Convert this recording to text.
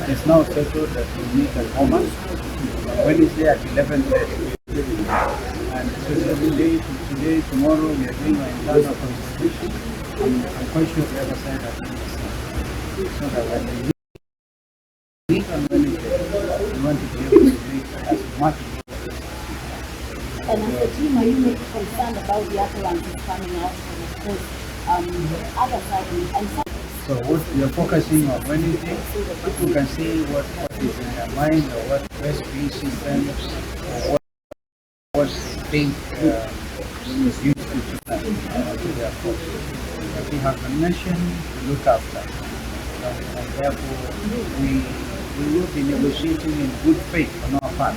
It is now settled that we meet at Oman on Wednesday at 11:30. And so today, tomorrow, we are doing our internal consultation. I'm quite sure the other side has understood. So that when we meet on Wednesday, we want to be able to do it as much. And as a team, are you maybe concerned about the appellants coming out and of course the other side and so what we are focusing on Wednesday, people can see what is in their mind or what best pleases them or what they think is useful to them to their cause. But we have a nation to look after. And therefore we will be negotiating in good faith on our part.